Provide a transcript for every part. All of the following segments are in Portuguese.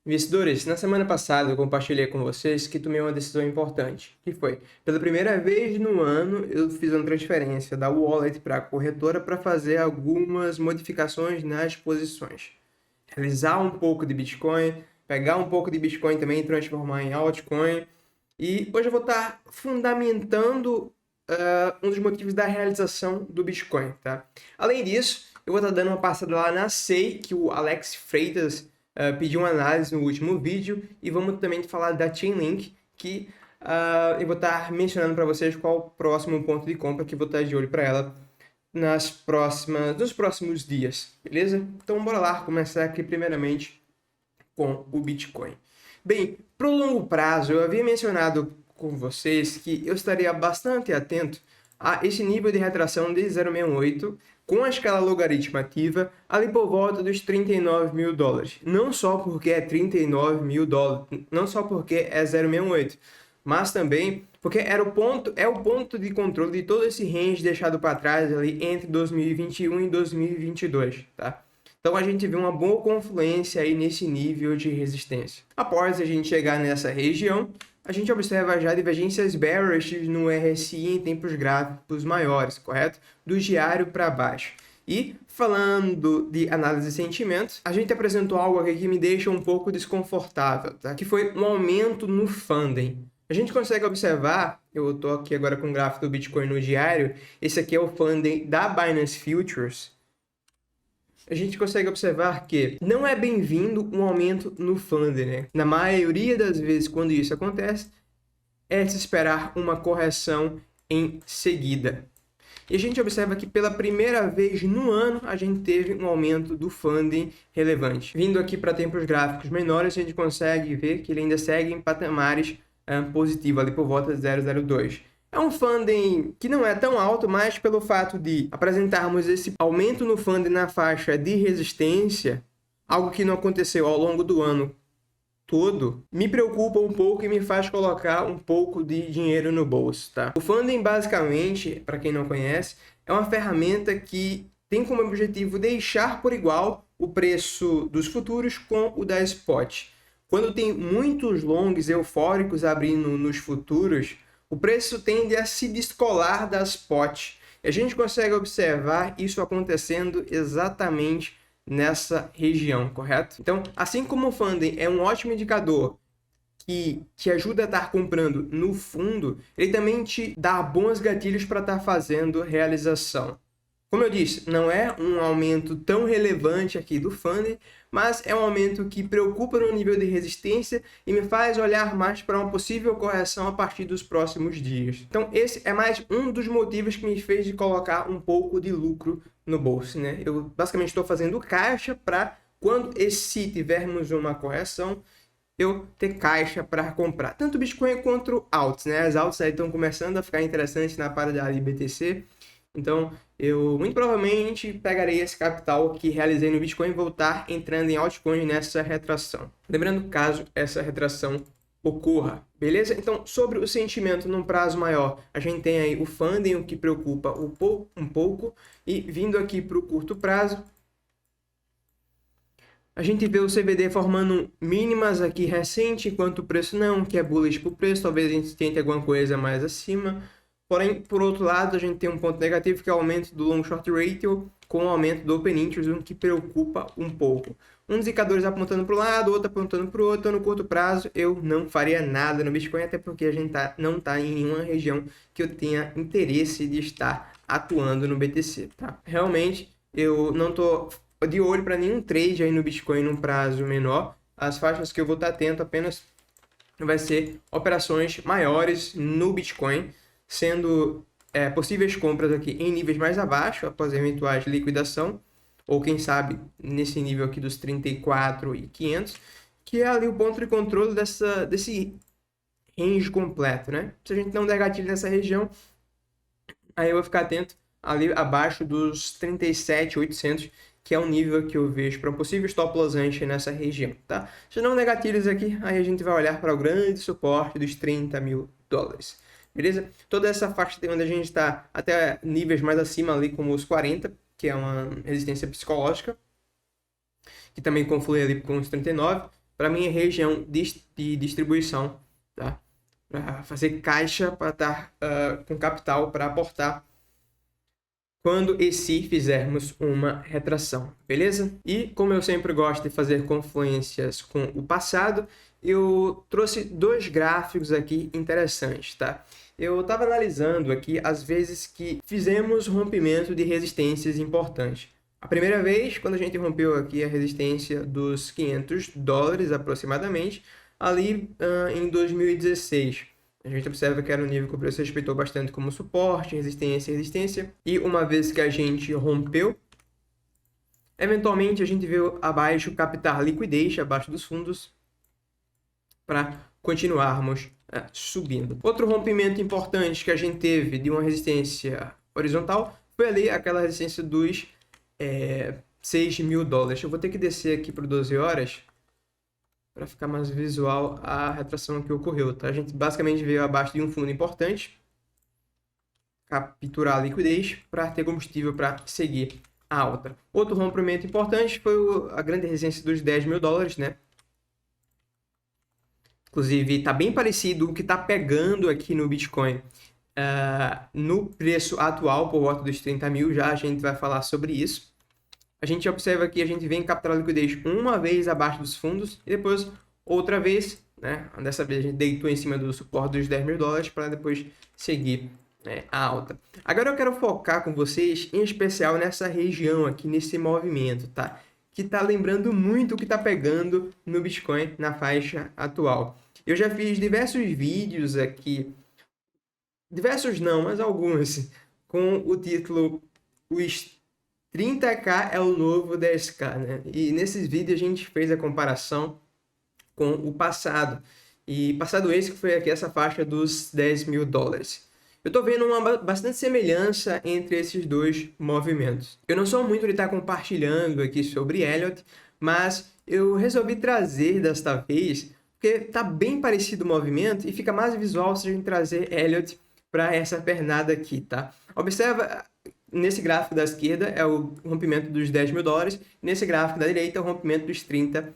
Investidores, na semana passada eu compartilhei com vocês que tomei uma decisão importante, que foi, pela primeira vez no ano, eu fiz uma transferência da wallet para a corretora para fazer algumas modificações nas posições. Realizar um pouco de Bitcoin, pegar um pouco de Bitcoin também e transformar em altcoin. E hoje eu vou estar fundamentando um dos motivos da realização do Bitcoin, tá? Além disso, eu vou estar dando uma passada lá na SEI, que o Alex Freitas pediu uma análise no último vídeo, e vamos também falar da Chainlink, que eu vou estar mencionando para vocês qual o próximo ponto de compra que eu vou estar de olho para ela nos próximos dias, beleza? Então bora lá começar aqui primeiramente com o Bitcoin. Bem, para o longo prazo, eu havia mencionado com vocês que eu estaria bastante atento a esse nível de retração de 0,68 com a escala logarítmica ativa ali por volta dos 39 mil dólares. Não só porque é 39 mil dólares, não só porque é 0,68, mas também porque é o ponto de controle de todo esse range deixado para trás ali entre 2021 e 2022, tá? Então a gente vê uma boa confluência aí nesse nível de resistência. Após a gente chegar nessa região, a gente observa já divergências bearish no RSI em tempos gráficos maiores, correto? Do diário para baixo. E falando de análise de sentimentos, a gente apresentou algo aqui que me deixa um pouco desconfortável, tá? Que foi um aumento no funding. A gente consegue observar, eu estou aqui agora com o gráfico do Bitcoin no diário, esse aqui é o funding da Binance Futures. A gente consegue observar que não é bem-vindo um aumento no funding, né? Na maioria das vezes, quando isso acontece, é de se esperar uma correção em seguida. E a gente observa que pela primeira vez no ano, a gente teve um aumento do funding relevante. Vindo aqui para tempos gráficos menores, a gente consegue ver que ele ainda segue em patamares positivos, ali por volta de 0,02. É um funding que não é tão alto, mas pelo fato de apresentarmos esse aumento no funding na faixa de resistência, algo que não aconteceu ao longo do ano todo, me preocupa um pouco e me faz colocar um pouco de dinheiro no bolso, tá? O funding, basicamente, para quem não conhece, é uma ferramenta que tem como objetivo deixar por igual o preço dos futuros com o da spot. Quando tem muitos longs eufóricos abrindo nos futuros, o preço tende a se descolar da spot. E a gente consegue observar isso acontecendo exatamente nessa região, correto? Então, assim como o funding é um ótimo indicador que te ajuda a estar comprando no fundo, ele também te dá bons gatilhos para estar fazendo realização. Como eu disse, não é um aumento tão relevante aqui do funding, mas é um aumento que preocupa no nível de resistência e me faz olhar mais para uma possível correção a partir dos próximos dias. Então esse é mais um dos motivos que me fez de colocar um pouco de lucro no bolso, né? Eu basicamente estou fazendo caixa para quando se tivermos uma correção, eu ter caixa para comprar. Tanto Bitcoin quanto alts, né? As alts aí estão começando a ficar interessantes na paridade BTC. Então, eu muito provavelmente pegarei esse capital que realizei no Bitcoin e vou estar entrando em altcoins nessa retração. Lembrando, caso essa retração ocorra, beleza? Então, sobre o sentimento num prazo maior, a gente tem aí o funding, o que preocupa um pouco, e vindo aqui para o curto prazo, a gente vê o CBD formando mínimas aqui recente, enquanto o preço não, que é bullish para o preço, talvez a gente tente alguma coisa mais acima. Porém, por outro lado, a gente tem um ponto negativo que é o aumento do long short ratio com o aumento do open interest, o que preocupa um pouco. Um dos indicadores apontando para um lado, outro apontando para o outro. No curto prazo, eu não faria nada no Bitcoin, até porque a gente não está em nenhuma região que eu tenha interesse de estar atuando no BTC, tá? Realmente, eu não estou de olho para nenhum trade aí no Bitcoin num prazo menor. As faixas que eu vou estar atento apenas vai ser operações maiores no Bitcoin, sendo possíveis compras aqui em níveis mais abaixo, após eventuais liquidação, ou quem sabe nesse nível aqui dos 34.500, que é ali o ponto de controle desse range completo, né? Se a gente não der gatilho nessa região, aí eu vou ficar atento ali abaixo dos 37.800, que é um nível que eu vejo para um possível stop loss antes nessa região, tá? Se não der gatilhos aqui, aí a gente vai olhar para o grande suporte dos 30 mil dólares. Beleza? Toda essa faixa onde a gente está até níveis mais acima ali, como os 40, que é uma resistência psicológica, que também conflui ali com os 39. para minha região de distribuição, tá? Para fazer caixa, para estar com capital para aportar quando e se fizermos uma retração, beleza? E como eu sempre gosto de fazer confluências com o passado, eu trouxe 2 gráficos aqui interessantes, tá? Eu estava analisando aqui as vezes que fizemos rompimento de resistências importantes. A primeira vez, quando a gente rompeu aqui a resistência dos $500 aproximadamente, ali em 2016. A gente observa que era um nível que o preço respeitou bastante como suporte, resistência. E uma vez que a gente rompeu, eventualmente a gente veio abaixo captar liquidez abaixo dos fundos para continuarmos subindo. Outro rompimento importante que a gente teve de uma resistência horizontal foi ali aquela resistência dos $6.000. Eu vou ter que descer aqui para 12 horas para ficar mais visual a retração que ocorreu, tá? A gente basicamente veio abaixo de um fundo importante, capturar a liquidez para ter combustível para seguir a alta. Outro rompimento importante foi a grande resistência dos $10.000, né? Inclusive, está bem parecido o que está pegando aqui no Bitcoin. No preço atual, por volta dos 30 mil, já a gente vai falar sobre isso. A gente observa que a gente vem capturar a liquidez uma vez abaixo dos fundos e depois outra vez, né? Dessa vez a gente deitou em cima do suporte dos $10.000 para depois seguir a alta. Agora eu quero focar com vocês, em especial nessa região aqui, nesse movimento, tá? Que está lembrando muito o que está pegando no Bitcoin na faixa atual. Eu já fiz diversos vídeos aqui, diversos não, mas alguns, com o título Os 30k é o novo 10k, né? E nesses vídeos a gente fez a comparação com o passado. E passado esse que foi aqui essa faixa dos $10.000. Eu tô vendo uma bastante semelhança entre esses 2 movimentos. Eu não sou muito de estar compartilhando aqui sobre Elliott, mas eu resolvi trazer desta vez, porque tá bem parecido o movimento e fica mais visual se a gente trazer Elliott para essa pernada aqui, tá? Observa, nesse gráfico da esquerda é o rompimento dos $10.000, nesse gráfico da direita é o rompimento dos $30.000.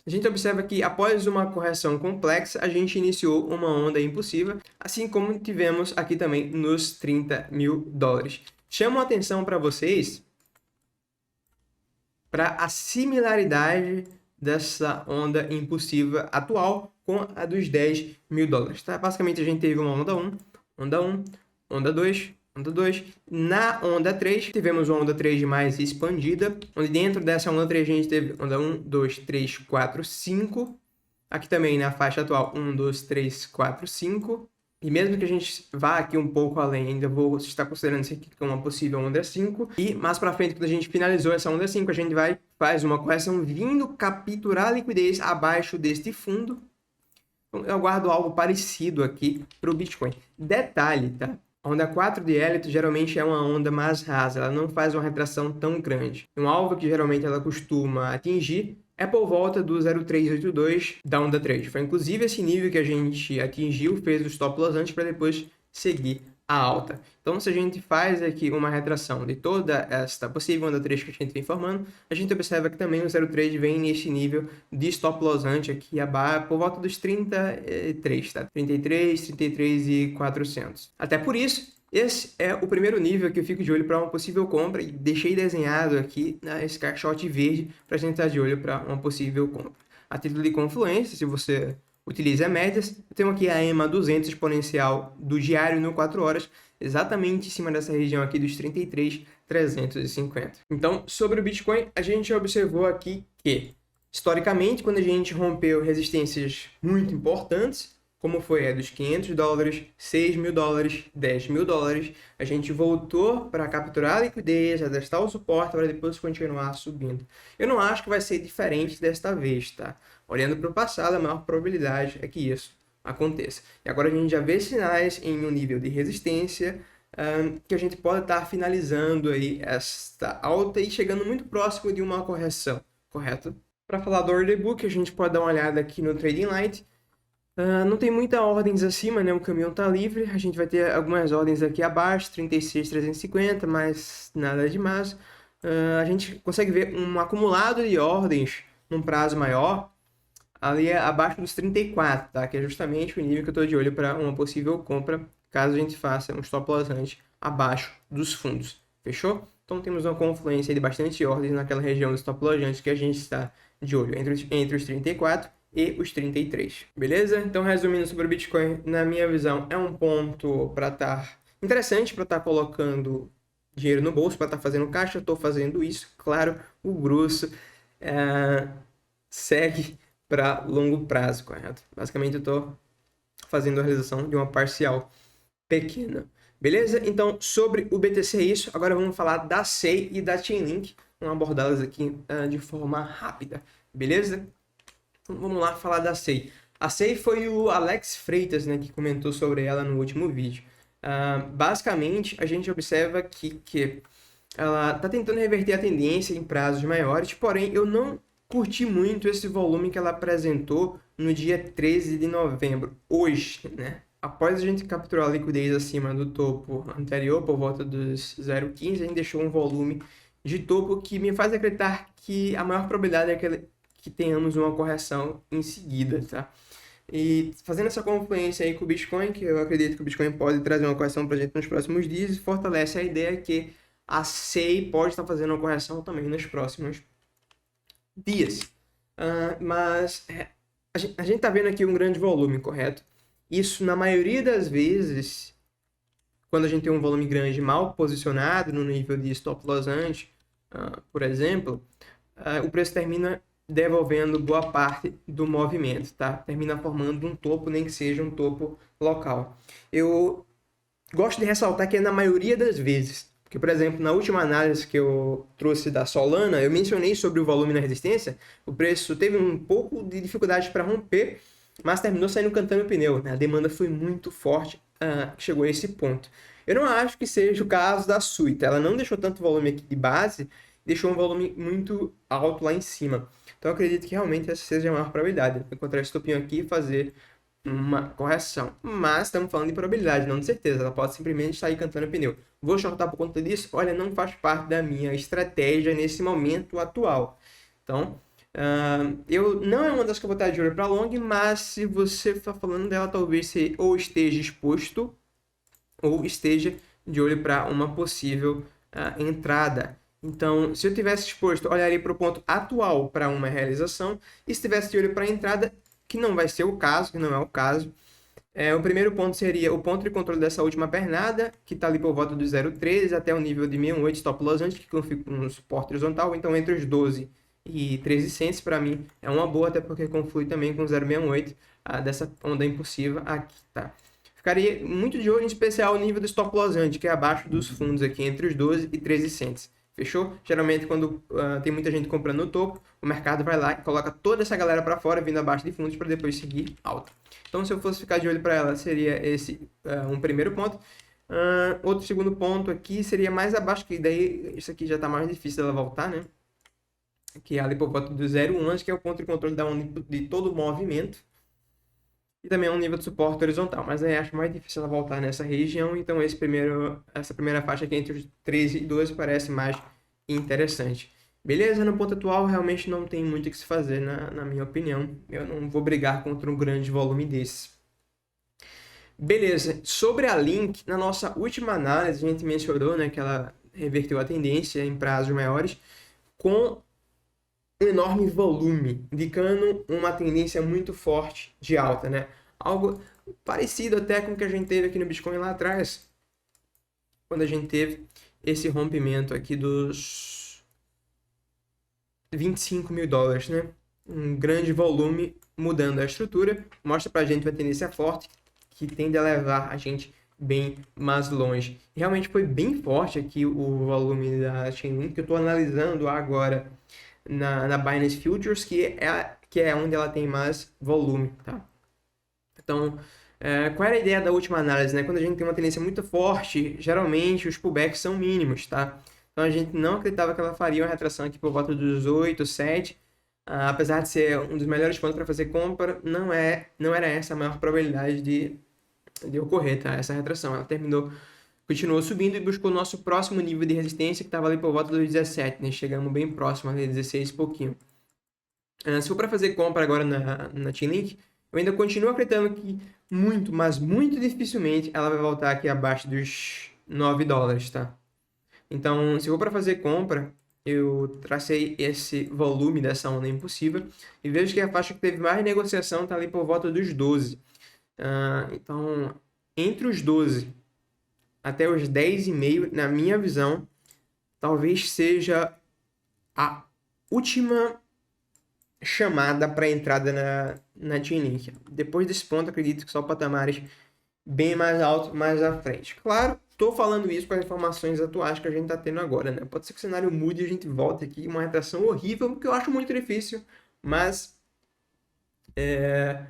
A gente observa que após uma correção complexa, a gente iniciou uma onda impulsiva, assim como tivemos aqui também nos $30.000. Chamo a atenção para vocês para a similaridade dessa onda impulsiva atual com a dos $10.000, tá? Basicamente a gente teve uma onda 1, onda 1, onda 2, onda 2. Na onda 3, tivemos uma onda 3 mais expandida, onde dentro dessa onda 3 a gente teve onda 1, 2, 3, 4, 5. Aqui também na faixa atual, 1, 2, 3, 4, 5. E mesmo que a gente vá aqui um pouco além, ainda vou estar considerando isso aqui como uma possível onda 5. E mais para frente, quando a gente finalizou essa onda 5, a gente faz uma correção vindo capturar a liquidez abaixo deste fundo. Então, eu aguardo algo parecido aqui para o Bitcoin. Detalhe, tá? A onda 4 de Elliott geralmente é uma onda mais rasa, ela não faz uma retração tão grande. Um alvo que geralmente ela costuma atingir é por volta do 0,382 da onda 3. Foi inclusive esse nível que a gente atingiu, fez o stop loss antes para depois seguir a alta. Então, se a gente faz aqui uma retração de toda esta possível onda 3 que a gente vem formando, a gente observa que também o 0,3 vem nesse nível de stop loss antes aqui abaixo, por volta dos 33, tá? 33 e 400. Até por isso, esse é o primeiro nível que eu fico de olho para uma possível compra e deixei desenhado aqui nesse caixote verde para a gente estar de olho para uma possível compra. A título de confluência, se você utiliza médias, eu tenho aqui a EMA 200 exponencial do diário no 4 horas, exatamente em cima dessa região aqui dos 33.350. Então, sobre o Bitcoin, a gente observou aqui que, historicamente, quando a gente rompeu resistências muito importantes, como foi a dos $500, $6.000, $10.000, a gente voltou para capturar a liquidez, a testar o suporte para depois continuar subindo. Eu não acho que vai ser diferente desta vez, tá? Olhando para o passado, a maior probabilidade é que isso aconteça. E agora a gente já vê sinais em um nível de resistência que a gente pode estar finalizando aí esta alta e chegando muito próximo de uma correção, correto? Para falar do order book, a gente pode dar uma olhada aqui no Trading Light. Não tem muitas ordens acima, né? O caminhão está livre. A gente vai ter algumas ordens aqui abaixo, 36.350, mas nada demais. A gente consegue ver um acumulado de ordens num prazo maior, ali abaixo dos 34, tá? Que é justamente o nível que eu estou de olho para uma possível compra, caso a gente faça um stop loss antes abaixo dos fundos. Fechou? Então temos uma confluência de bastante ordens naquela região dos stop loss antes que a gente está de olho entre os 34 e os 33. Beleza? Então, resumindo sobre o Bitcoin, na minha visão, é um ponto para estar interessante, para estar colocando dinheiro no bolso, para estar fazendo caixa. Estou fazendo isso, claro, o grosso segue para longo prazo, correto? Basicamente, eu estou fazendo a realização de uma parcial pequena. Beleza? Então, sobre o BTC é isso. Agora vamos falar da SEI e da Chainlink. Vamos abordá-las aqui de forma rápida. Beleza? Então, vamos lá falar da SEI. A SEI foi o Alex Freitas, né, que comentou sobre ela no último vídeo. Basicamente, a gente observa que ela está tentando reverter a tendência em prazos maiores, porém, eu não curti muito esse volume que ela apresentou no dia 13 de novembro, hoje, né? Após a gente capturar a liquidez acima do topo anterior, por volta dos 0,15, a gente deixou um volume de topo que me faz acreditar que a maior probabilidade é que tenhamos uma correção em seguida, tá? E fazendo essa confluência aí com o Bitcoin, que eu acredito que o Bitcoin pode trazer uma correção para a gente nos próximos dias, fortalece a ideia que a SEI pode estar fazendo uma correção também nos próximos dias. Mas a gente está vendo aqui um grande volume, correto? Isso, na maioria das vezes, quando a gente tem um volume grande mal posicionado no nível de stop loss antes, por exemplo, o preço termina devolvendo boa parte do movimento, tá? Termina formando um topo, nem que seja um topo local. Eu gosto de ressaltar que é na maioria das vezes, porque, por exemplo, na última análise que eu trouxe da Solana, eu mencionei sobre o volume na resistência, o preço teve um pouco de dificuldade para romper, mas terminou saindo cantando o pneu, né? A demanda foi muito forte, chegou a esse ponto. Eu não acho que seja o caso da Suita, ela não deixou tanto volume aqui de base, deixou um volume muito alto lá em cima. Então, eu acredito que realmente essa seja a maior probabilidade, encontrar esse topinho aqui e fazer uma correção. Mas estamos falando de probabilidade, não de certeza. Ela pode simplesmente sair cantando pneu. Vou shortar por conta disso? Olha, não faz parte da minha estratégia nesse momento atual. Então, eu não é uma das que eu vou estar de olho para long, mas se você está falando dela, talvez você ou esteja exposto ou esteja de olho para uma possível entrada. Então, se eu tivesse exposto, olharia para o ponto atual para uma realização, e se tivesse de olho para a entrada, que não vai ser o caso, que não é o caso, o primeiro ponto seria o ponto de controle dessa última pernada, que está ali por volta do 0,13 até o nível de 68 stop loss antes, que configura um suporte horizontal, então entre os 12 e 13 cents, para mim, é uma boa, até porque conflui também com 0,68 dessa onda impulsiva aqui, tá? Ficaria muito de olho, em especial, o nível do stop loss antes, que é abaixo dos fundos aqui, entre os 12 e 13 cents. Fechou? Geralmente, quando tem muita gente comprando no topo, o mercado vai lá e coloca toda essa galera para fora, vindo abaixo de fundos, para depois seguir alta. Então, se eu fosse ficar de olho para ela, seria esse um primeiro ponto. Outro segundo ponto aqui seria mais abaixo, que daí isso aqui já está mais difícil dela voltar, né? Que é ali por volta do 0,11, que é o ponto de controle da onda de todo o movimento. E também é um nível de suporte horizontal, mas aí acho mais difícil ela voltar nessa região, então essa primeira faixa aqui entre os 13 e 12 parece mais interessante. Beleza? No ponto atual, realmente não tem muito o que se fazer, na minha opinião. Eu não vou brigar contra um grande volume desse. Beleza. Sobre a Link, na nossa última análise, a gente mencionou, né, que ela reverteu a tendência em prazos maiores com um enorme volume, indicando uma tendência muito forte de alta, né? Algo parecido até com o que a gente teve aqui no Bitcoin lá atrás, quando a gente teve esse rompimento aqui dos 25 mil dólares, né? Um grande volume mudando a estrutura, mostra pra gente uma tendência forte que tende a levar a gente bem mais longe. Realmente foi bem forte aqui o volume da Chainlink, que eu estou analisando agora na Binance Futures, que é onde ela tem mais volume, tá? Então, qual era a ideia da última análise, né? Quando a gente tem uma tendência muito forte, geralmente os pullbacks são mínimos, tá? Então, a gente não acreditava que ela faria uma retração aqui por volta dos 8, 7, apesar de ser um dos melhores pontos para fazer compra, não era essa a maior probabilidade de ocorrer, tá? Essa retração, ela continuou subindo e buscou o nosso próximo nível de resistência, que estava ali por volta dos 17, né? Chegamos bem próximo ali, 16 e pouquinho. Se for para fazer compra agora na Chainlink, eu ainda continuo acreditando que muito, mas muito dificilmente ela vai voltar aqui abaixo dos $9, tá? Então, se for para fazer compra, eu tracei esse volume dessa onda impulsiva e vejo que a faixa que teve mais negociação está ali por volta dos 12. Então, entre os 12 até os 10,5, na minha visão, talvez seja a última chamada para entrada na Chainlink. Depois desse ponto, acredito que só patamares bem mais altos mais à frente. Claro, estou falando isso com as informações atuais que a gente está tendo agora, né? Pode ser que o cenário mude e a gente volte aqui uma retração horrível, que eu acho muito difícil, mas é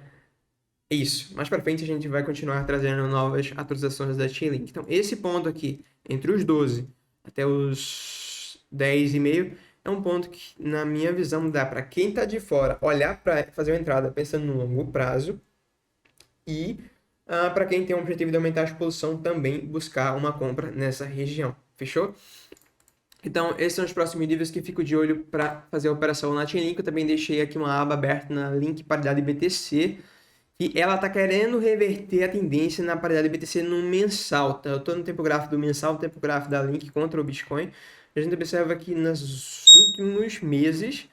isso. Mais para frente a gente vai continuar trazendo novas atualizações da Chainlink. Então, esse ponto aqui, entre os 12 até os 10,5, é um ponto que, na minha visão, dá para quem está de fora olhar para fazer uma entrada pensando no longo prazo e para quem tem o objetivo de aumentar a exposição também buscar uma compra nessa região. Fechou? Então, esses são os próximos níveis que fico de olho para fazer a operação na Chainlink. Eu também deixei aqui uma aba aberta na link paridade BTC. E ela está querendo reverter a tendência na paridade BTC no mensal. Tá? Eu estou no tempo gráfico do mensal, no tempo gráfico da Link contra o Bitcoin. A gente observa que nos últimos meses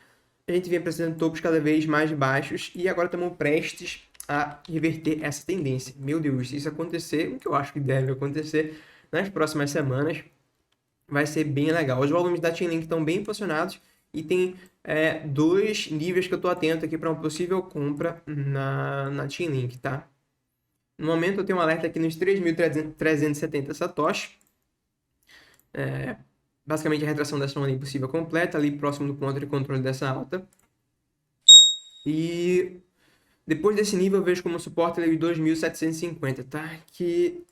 a gente vem apresentando topos cada vez mais baixos e agora estamos prestes a reverter essa tendência. Meu Deus, se isso acontecer, o que eu acho que deve acontecer nas próximas semanas, vai ser bem legal. Os volumes da Chainlink estão bem posicionados e tem dois níveis que eu estou atento aqui para uma possível compra na Chainlink, tá? No momento eu tenho um alerta aqui nos 3.370 Satoshi. Basicamente a retração dessa onda impossível completa, ali próximo do ponto de controle dessa alta. E depois desse nível eu vejo como suporte ele 2.750, tá? Que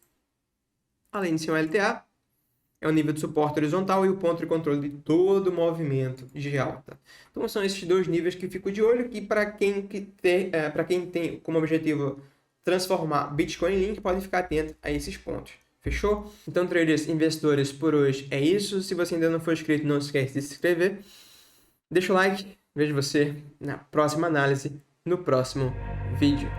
além de ser um LTA, é o nível de suporte horizontal e o ponto de controle de todo o movimento de alta. Então são esses dois níveis que fico de olho e para quem tem como objetivo transformar Bitcoin em Link, pode ficar atento a esses pontos. Fechou? Então, traders, investidores, por hoje é isso. Se você ainda não for inscrito, não esquece de se inscrever. Deixa o like. Vejo você na próxima análise, no próximo vídeo.